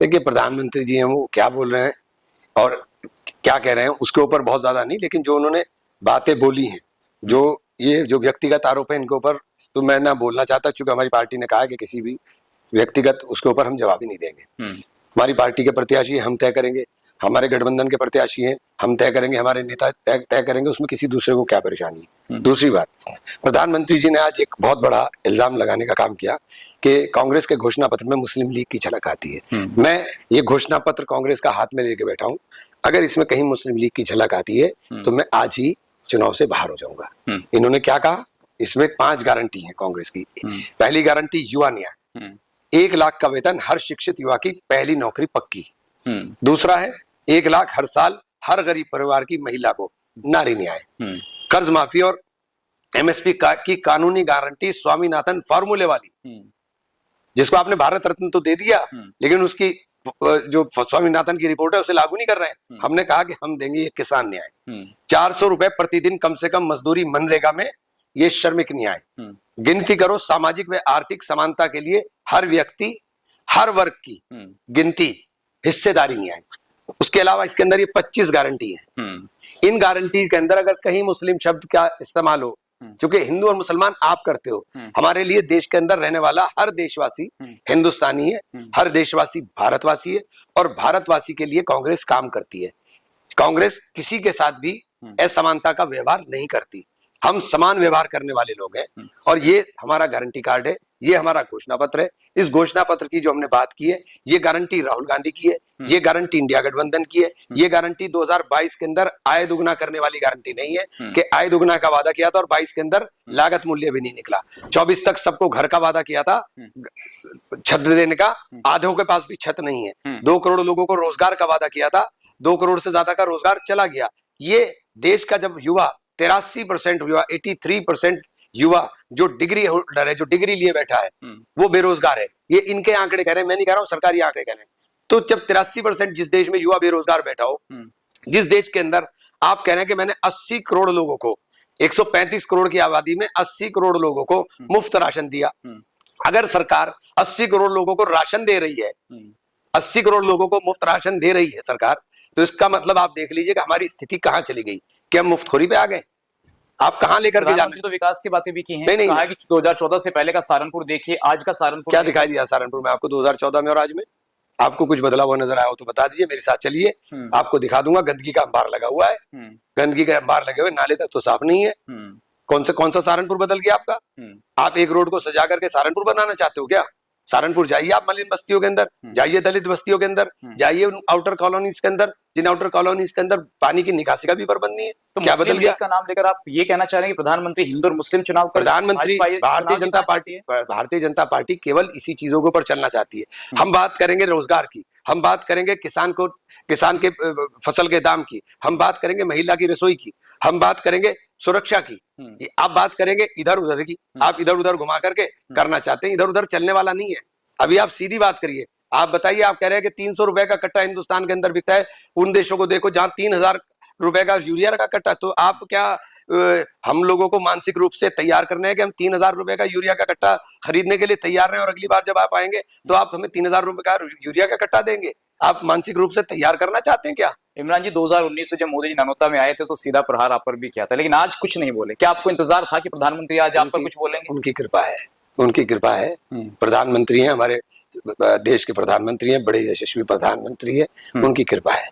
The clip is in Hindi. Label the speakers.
Speaker 1: देखिए प्रधानमंत्री जी हैं वो क्या बोल रहे हैं और क्या कह रहे हैं उसके ऊपर बहुत ज्यादा नहीं, लेकिन जो उन्होंने बातें बोली हैं, जो ये जो व्यक्तिगत आरोप है इनके ऊपर तो मैं ना बोलना चाहता, क्योंकि हमारी पार्टी ने कहा है कि किसी भी व्यक्तिगत उसके ऊपर हम जवाब ही नहीं देंगे। हमारी पार्टी के प्रत्याशी हम तय करेंगे, हमारे गठबंधन के प्रत्याशी हैं हम तय करेंगे, हमारे नेता तय करेंगे, उसमें किसी दूसरे को क्या परेशानी है। दूसरी बात, प्रधानमंत्री जी ने आज एक बहुत बड़ा इल्जाम लगाने का काम किया कि कांग्रेस के घोषणा पत्र में मुस्लिम लीग की झलक आती है। मैं ये घोषणा पत्र कांग्रेस का हाथ में लेके बैठा हूं, अगर इसमें कहीं मुस्लिम लीग की झलक आती है तो मैं आज ही चुनाव से बाहर हो जाऊंगा। इन्होंने क्या कहा, इसमें 5 गारंटी है कांग्रेस की। पहली गारंटी युवा न्याय, 1 लाख का वेतन, हर शिक्षित युवा की पहली नौकरी पक्की। दूसरा है 1 लाख हर साल हर गरीब परिवार की महिला को नारी न्याय। कर्ज माफी और एमएसपी की कानूनी गारंटी स्वामीनाथन फॉर्मूले वाली, जिसको आपने भारत रत्न तो दे दिया लेकिन उसकी जो स्वामीनाथन की रिपोर्ट है उसे लागू नहीं कर रहे हैं। हमने कहा कि हम देंगे ये किसान न्याय, 400 रुपए प्रतिदिन कम से कम मजदूरी मनरेगा में, ये श्रमिक न्याय। गिनती करो सामाजिक व आर्थिक समानता के लिए हर व्यक्ति हर वर्ग की गिनती, हिस्सेदारी न्याय। उसके अलावा इसके अंदर ये 25 गारंटी है। इन गारंटी के अंदर अगर कहीं मुस्लिम शब्द का इस्तेमाल हो, क्योंकि हिंदू और मुसलमान आप करते हो, हमारे लिए देश के अंदर रहने वाला हर देशवासी हिंदुस्तानी है, हर देशवासी भारतवासी है, और भारतवासी के लिए कांग्रेस काम करती है। कांग्रेस किसी के साथ भी असमानता का व्यवहार नहीं करती, हम समान व्यवहार करने वाले लोग हैं। और ये हमारा गारंटी कार्ड है, ये हमारा घोषणा पत्र है। इस घोषणा पत्र की जो हमने बात की है, ये गारंटी राहुल गांधी की है, ये गारंटी इंडिया गठबंधन की है, ये गारंटी 2022 के अंदर आय दुगना करने वाली गारंटी नहीं है कि आय दुगना का वादा किया था और 22 के अंदर लागत मूल्य भी नहीं निकला। 24 तक सबको घर का वादा किया था, छत देने का, आधों के पास भी छत नहीं है। 2 करोड़ लोगों को रोजगार का वादा किया था, 2 करोड़ से ज्यादा का रोजगार चला गया। ये देश का जब युवा 83% युवा, 83% युवा जो डिग्री होल्डर है, जो डिग्री लिए बैठा है, वो बेरोजगार है। ये इनके आंकड़े कह रहे हैं, मैं नहीं कह रहा हूं, सरकारी आंकड़े कह रहे हैं। तो जब 83% जिस देश में युवा बेरोजगार बैठा हो, जिस देश के अंदर आप कह रहे हैं कि मैंने 80 करोड़ लोगों को, 135 करोड़ की आबादी में 80 करोड़ लोगों को मुफ्त राशन दिया। अगर सरकार 80 करोड़ लोगों को राशन दे रही है, 80 करोड़ लोगों को मुफ्त राशन दे रही है सरकार, तो इसका मतलब आप देख लीजिए कि हमारी स्थिति कहां चली गई, कि हम मुफ्तखोरी पे आ गए। आप कहां लेकर के जाते?
Speaker 2: तो विकास की बातें भी की हैं। नहीं, कहा कि 2014 से पहले का सहारनपुर देखिए, आज का सहारनपुर
Speaker 1: क्या दिखाई दिया सहारनपुर में आपको 2014 में और आज में? आपको कुछ बदलाव हुआ नजर आया हो तो बता दीजिए, मेरे साथ चलिए, आपको दिखा दूंगा। गंदगी का अंबार लगा हुआ है, गंदगी का अंबार लगे हुए, नाले तक तो साफ नहीं है। कौन सा सहारनपुर बदल गया आपका? आप एक रोड को सजा करके सहारनपुर बनाना चाहते हो क्या? सहारनपुर जाइए, आप मलिन बस्तियों के अंदर जाइए, दलित बस्तियों के अंदर जाइए, उन आउटर कॉलोनीज के अंदर, जिन आउटर कॉलोनीज के अंदर पानी की निकासी का भी प्रबंध नहीं है।
Speaker 2: तो
Speaker 1: क्या बदल गया?
Speaker 2: का नाम लेकर आप ये कहना चाह रहे हैं कि प्रधानमंत्री हिंदू और मुस्लिम चुनाव कर,
Speaker 1: प्रधानमंत्री भारतीय जनता पार्टी केवल इसी चीजों के ऊपर चलना चाहती है। हम बात करेंगे रोजगार की, हम बात करेंगे किसान के फसल के दाम की, हम बात करेंगे महिला की रसोई की, हम बात करेंगे सुरक्षा की, आप बात करेंगे इधर उधर की। आप इधर उधर घुमा करके करना चाहते हैं, इधर उधर चलने वाला नहीं है। अभी आप सीधी बात करिए, आप बताइए, आप कह रहे हैं कि 300 रुपए का कट्टा हिंदुस्तान के अंदर बिकता है, उन देशों को देखो जहां 3000 रुपए का यूरिया का कट्टा। तो आप क्या हम लोगों को मानसिक रूप से तैयार करने हैं कि हम 3000 रुपए का यूरिया का कट्टा खरीदने के लिए तैयार हैं, और अगली बार जब आप आएंगे तो आप हमें 3000 रुपए का यूरिया का कट्टा देंगे? आप मानसिक रूप से तैयार करना चाहते हैं क्या?
Speaker 2: इमरान जी, 2019 में जब मोदी जी ननौता में आए थे तो सीधा प्रहार आप पर भी किया था, लेकिन आज कुछ नहीं बोले। क्या आपको इंतजार था कि प्रधानमंत्री आज आप पर कुछ बोलेंगे?
Speaker 1: उनकी कृपा है, उनकी कृपा है। प्रधानमंत्री हैं, हमारे देश के प्रधानमंत्री हैं, बड़े यशस्वी प्रधानमंत्री हैं, उनकी कृपा है।